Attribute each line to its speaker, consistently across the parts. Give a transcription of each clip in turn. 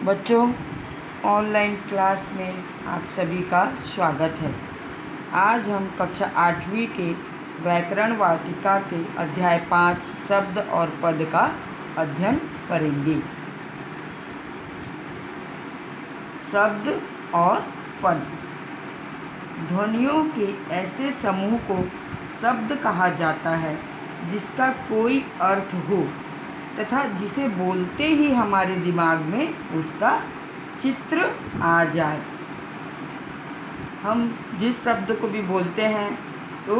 Speaker 1: बच्चों, online class में आप सभी का स्वागत है। आज हम कक्षा 8वीं के व्याकरण वाटिका के अध्याय 5 शब्द और पद का अध्ययन करेंगे। शब्द और पद। ध्वनियों के ऐसे समूह को शब्द कहा जाता है जिसका कोई अर्थ हो तथा जिसे बोलते ही हमारे दिमाग में उसका चित्र आ जाए। हम जिस शब्द को भी बोलते हैं तो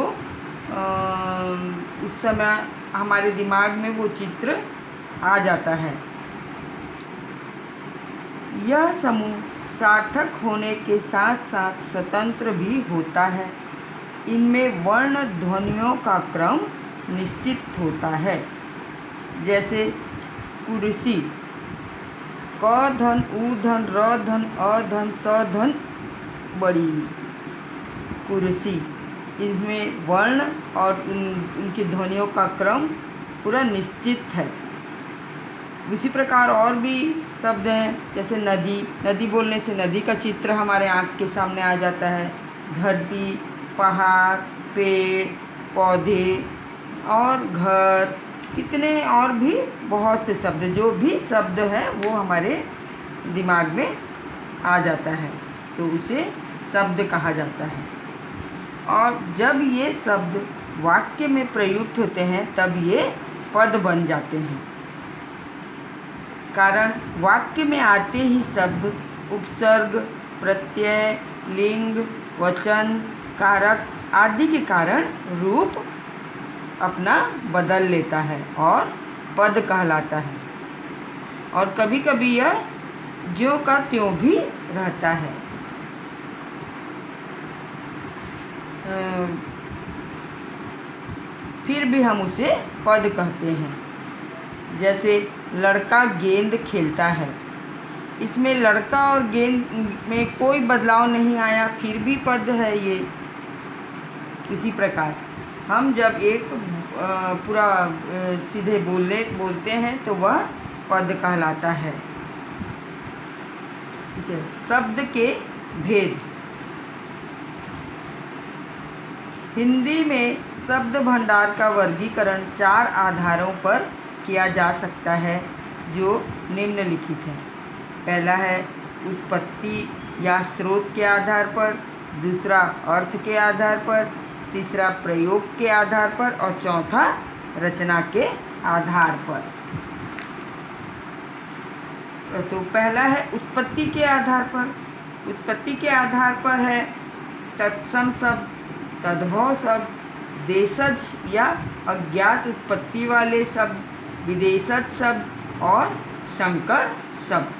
Speaker 1: उस समय हमारे दिमाग में वो चित्र आ जाता है। यह समूह सार्थक होने के साथ साथ स्वतंत्र भी होता है। इनमें वर्ण ध्वनियों का क्रम निश्चित होता है। जैसे कुर्सी, क धन उ धन र धन अ धन स धन बड़ी कुर्सी। इसमें वर्ण और उनकी ध्वनियों का क्रम पूरा निश्चित है। उसी प्रकार और भी शब्द हैं, जैसे नदी। नदी बोलने से नदी का चित्र हमारे आँख के सामने आ जाता है। धरती, पहाड़, पेड़ पौधे और घर, कितने और भी बहुत से शब्द, जो भी शब्द है वो हमारे दिमाग में आ जाता है, तो उसे शब्द कहा जाता है। और जब ये शब्द वाक्य में प्रयुक्त होते हैं तब ये पद बन जाते हैं। कारण वाक्य में आते ही शब्द उपसर्ग, प्रत्यय, लिंग, वचन, कारक आदि के कारण रूप अपना बदल लेता है और पद कहलाता है। और कभी कभी यह ज्यों का त्यों भी रहता है। फिर भी हम उसे पद कहते हैं। जैसे लड़का गेंद खेलता है। इसमें लड़का और गेंद में कोई बदलाव नहीं आया, फिर भी पद है ये। इसी प्रकार हम जब एक पूरा सीधे बोलते हैं तो वह पद कहलाता है। इसे शब्द के भेद। हिंदी में शब्द भंडार का वर्गीकरण 4 आधारों पर किया जा सकता है, जो निम्नलिखित है। पहला है उत्पत्ति या स्रोत के आधार पर, दूसरा अर्थ के आधार पर, तीसरा प्रयोग के आधार पर और चौथा रचना के आधार पर। तो पहला है उत्पत्ति के आधार पर। उत्पत्ति के आधार पर है तत्सम शब्द, तद्भव शब्द, देशज या अज्ञात उत्पत्ति वाले शब्द, विदेशज शब्द और संकर शब्द।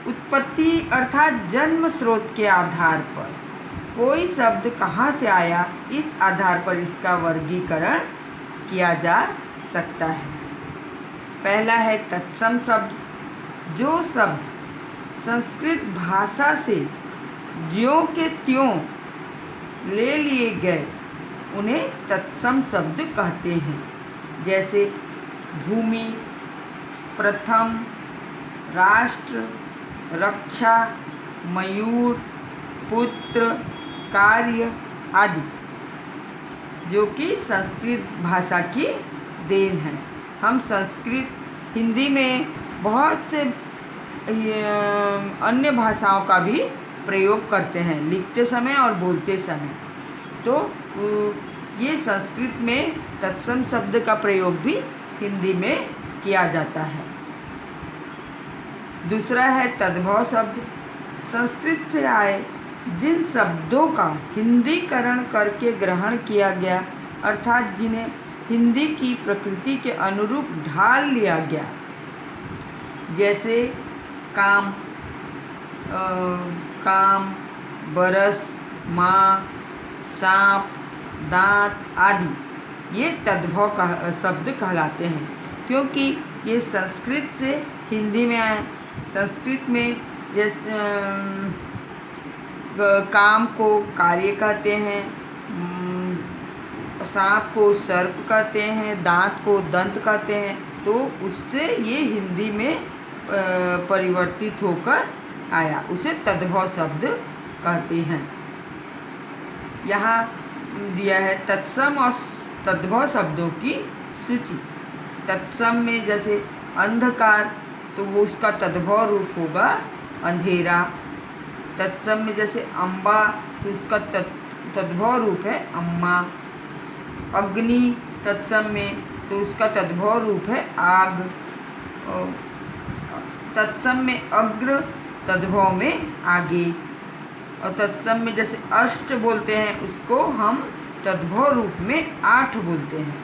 Speaker 1: उत्पत्ति अर्थात जन्म स्रोत के आधार पर कोई शब्द कहाँ से आया, इस आधार पर इसका वर्गीकरण किया जा सकता है। पहला है तत्सम शब्द। जो शब्द संस्कृत भाषा से ज्यों के त्यों ले लिए गए उन्हें तत्सम शब्द कहते हैं। जैसे भूमि, प्रथम, राष्ट्र, रक्षा, मयूर, पुत्र, कार्य आदि, जो कि संस्कृत भाषा की देन है। हम संस्कृत हिंदी में बहुत से अन्य भाषाओं का भी प्रयोग करते हैं, लिखते समय और बोलते समय। तो ये संस्कृत में तत्सम शब्द का प्रयोग भी हिंदी में किया जाता है। दूसरा है तद्भव शब्द। संस्कृत से आए जिन शब्दों का हिंदीकरण करके ग्रहण किया गया, अर्थात जिन्हें हिंदी की प्रकृति के अनुरूप ढाल लिया गया। जैसे काम, बरस, माँ, सांप, दांत आदि, ये तद्भव का शब्द कहलाते हैं, क्योंकि ये संस्कृत से हिंदी में आए। संस्कृत में जैसे काम को कार्य कहते हैं, सांप को सर्प कहते हैं, दांत को दंत कहते हैं, तो उससे ये हिंदी में परिवर्तित होकर आया, उसे तद्भव शब्द कहते हैं। यहाँ दिया है तत्सम और तद्भव शब्दों की सूची। तत्सम में जैसे अंधकार, तो वो उसका तद्भव रूप होगा अंधेरा। तत्सम में जैसे अम्बा, तो उसका तद्भव रूप है अम्मा। अग्नि तत्सम में, तो उसका तद्भव रूप है आग। तत्सम में अग्र, तद्भव में आगे। और तत्सम में जैसे अष्ट बोलते हैं, उसको हम तद्भव रूप में 8 बोलते हैं।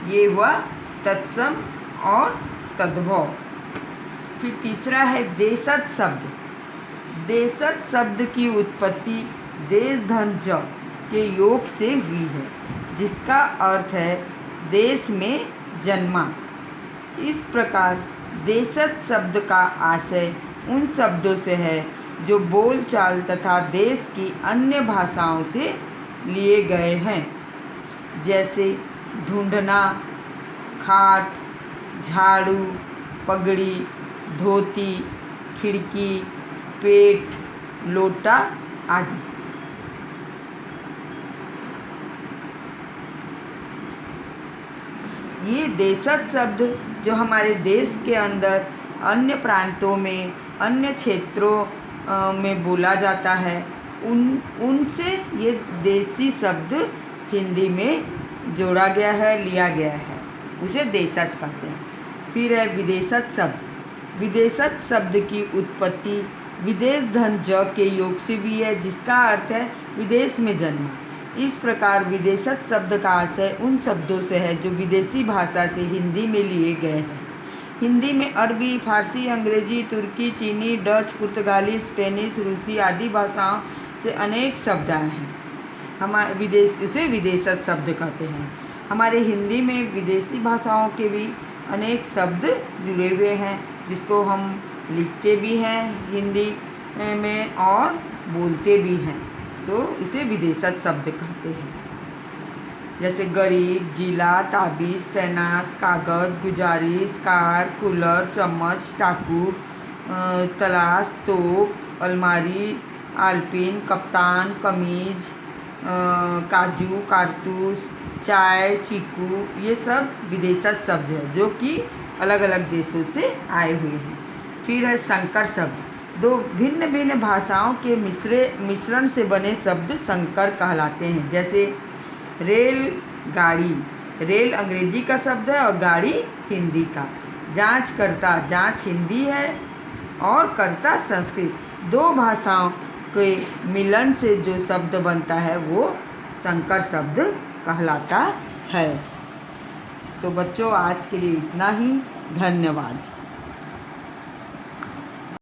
Speaker 1: ये हुआ तत्सम और तद्भव। फिर तीसरा है देशज शब्द। देशज शब्द की उत्पत्ति देश धन ज के योग से हुई है, जिसका अर्थ है देश में जन्मा। इस प्रकार देशज शब्द का आशय उन शब्दों से है जो बोलचाल तथा देश की अन्य भाषाओं से लिए गए हैं, जैसे ढूंढना, खाट, झाड़ू, पगड़ी, धोती, खिड़की, पेट, लोटा आदि। ये देशज शब्द जो हमारे देश के अंदर अन्य प्रांतों में, अन्य क्षेत्रों में बोला जाता है, उनसे ये देसी शब्द हिंदी में जोड़ा गया है, लिया गया है, उसे देशज कहते हैं। फिर है विदेशज शब्द। विदेशज शब्द की उत्पत्ति विदेश धन ज के योग से भी है, जिसका अर्थ है विदेश में जन्मा। इस प्रकार विदेशज शब्द का आशय उन शब्दों से है जो विदेशी भाषा से हिंदी में लिए गए हैं। हिंदी में अरबी, फारसी, अंग्रेजी, तुर्की, चीनी, डच, पुर्तगाली, स्पेनिश, रूसी आदि भाषाओं से अनेक शब्द आए हैं। इसे विदेशज शब्द कहते हैं। हमारे हिंदी में विदेशी भाषाओं के भी अनेक शब्द जुड़े हुए हैं, जिसको हम लिखते भी हैं हिंदी में और बोलते भी हैं, तो इसे विदेशज शब्द कहते हैं। जैसे गरीब, जिला, ताबीज़, तैनात, कागज़, गुजारिश, कार, कूलर, चम्मच, चाकू, तलाश, तोप, अलमारी, आलपिन, कप्तान, कमीज, काजू, कारतूस, चाय, चीकू, ये सब विदेशज शब्द है जो कि अलग अलग देशों से आए हुए हैं। फिर है संकर शब्द। दो भिन्न भिन्न भाषाओं के मिश्रण से बने शब्द संकर कहलाते हैं। जैसे रेल, गाड़ी। रेल अंग्रेजी का शब्द है और गाड़ी हिंदी का। जांचकर्ता, जांच हिंदी है और कर्ता संस्कृत। दो भाषाओं के मिलन से जो शब्द बनता है वो संकर शब्द कहलाता है। तो बच्चों, आज के लिए इतना ही। धन्यवाद।